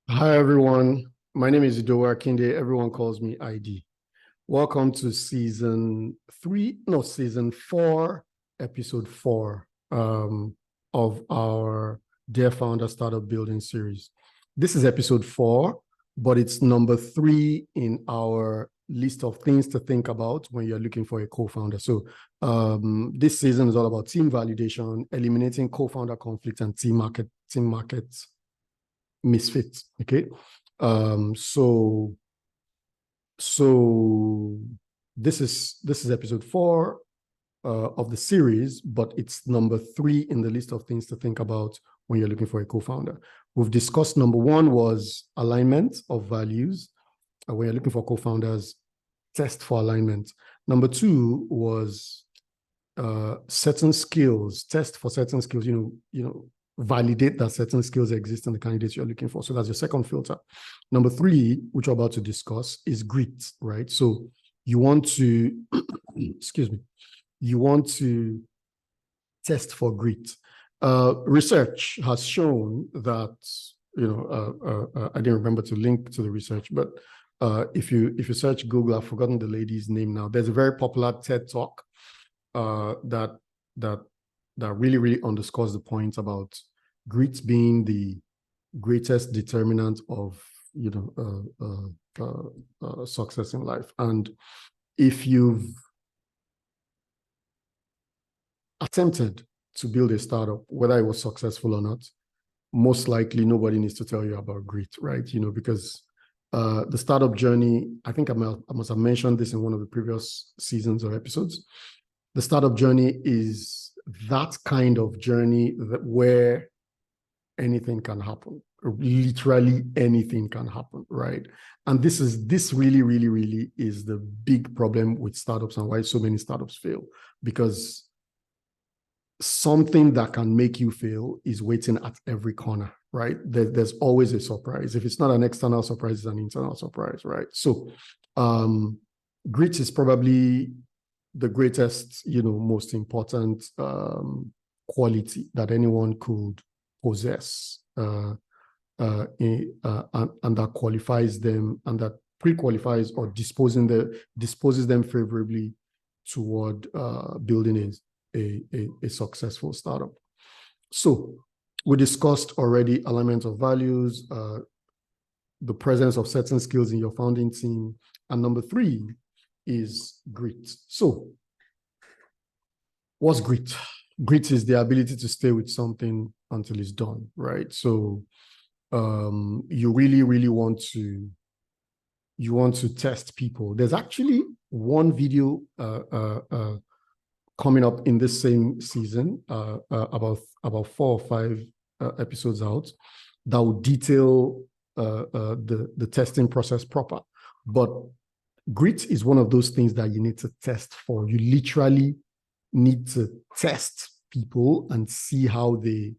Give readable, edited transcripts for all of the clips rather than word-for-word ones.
Hi, everyone. My name is Idowu Akinde. Everyone calls me ID. Welcome to season 4, episode 4 of our Dear Founder Startup Building series. This is episode 4, but it's number 3 in our list of things to think about when you're looking for a co-founder. So this season is all about team validation, eliminating co-founder conflict, and team market misfits. Okay. So this is episode 4 of the series, but it's number 3 in the list of things to think about when you're looking for a co-founder. We've discussed number 1 was alignment of values. When you're looking for co-founders, test for alignment. Number 2 was certain skills, test for certain skills, validate that certain skills exist in the candidates you're looking for. So that's your second filter. Number 3, which we're about to discuss, is grit, right? So you want to, excuse me, you want to test for grit. Research has shown that, I didn't remember to link to the research, but if you search Google, I've forgotten the lady's name now. There's a very popular TED Talk that really underscores the point about grit being the greatest determinant of success in life. And if you've attempted to build a startup, whether it was successful or not, most likely nobody needs to tell you about grit, right? Because the startup journey, I think I must have mentioned this in one of the previous seasons or episodes. The startup journey is that kind of journey where anything can happen. Literally anything can happen, right? And this really is the big problem with startups and why so many startups fail, because something that can make you fail is waiting at every corner, right? There's always a surprise. If it's not an external surprise, it's an internal surprise, right? So grit is probably the greatest, most important quality that anyone could possess, and that qualifies them, and that pre-qualifies or disposes them favorably toward building a successful startup. So we discussed already alignment of values, the presence of certain skills in your founding team, and number 3 is grit. So what's grit? Grit is the ability to stay with something until it's done, right? So you really want to test people. There's actually one video coming up in this same season, about 4 or 5 episodes out, that will detail the testing process proper. But grit is one of those things that you need to test for. You literally need to test people and see how they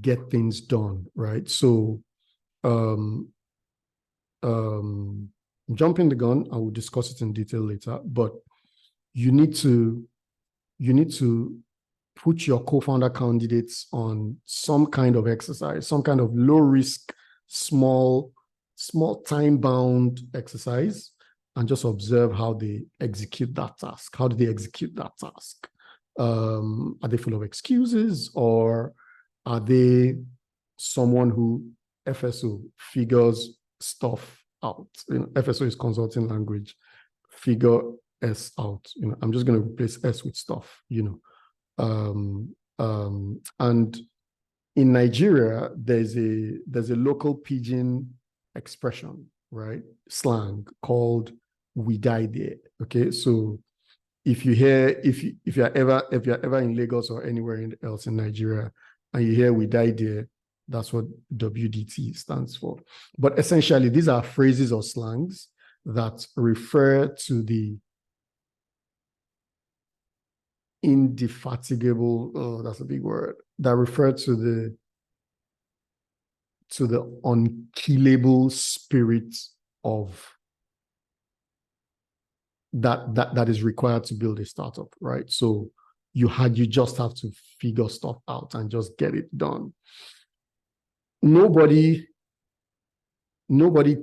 get things done, right? So jumping the gun, I will discuss it in detail later, but you need to put your co-founder candidates on some kind of exercise, some kind of low risk, small time-bound exercise, and just observe how they execute that task. How do they execute that task? Are they full of excuses, or are they someone who FSO figures stuff out? FSO is consulting language. Figure S out. I'm just going to replace S with stuff. And in Nigeria, there's a local pidgin expression, right? Slang called "we die there." Okay, so if you're ever in Lagos or anywhere else in Nigeria and you hear "we die there," that's what WDT stands for. But essentially, these are phrases or slangs that refer to the indefatigable, that's a big word, that refer to the unkillable spirit of that is required to build a startup, right? So you just have to figure stuff out and just get it done. nobody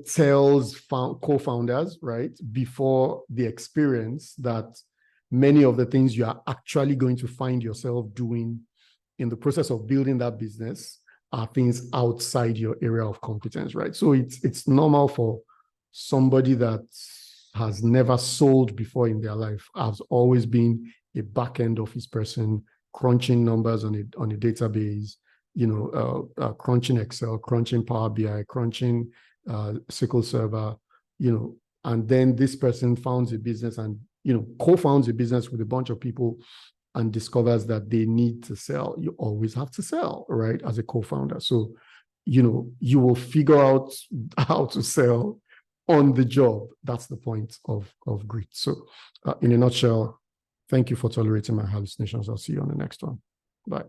tells co-founders, right, before the experience that many of the things you are actually going to find yourself doing in the process of building that business are things outside your area of competence, right? So it's normal for somebody that has never sold before in their life, has always been a back-end office person, crunching numbers on a database, crunching Excel, crunching Power BI, crunching SQL Server, and then this person founds a business and, co-founds a business with a bunch of people and discovers that they need to sell. You always have to sell, right, as a co-founder. So, you will figure out how to sell on the job. That's the point of grit. So in a nutshell, thank you for tolerating my hallucinations. I'll see you on the next one. Bye.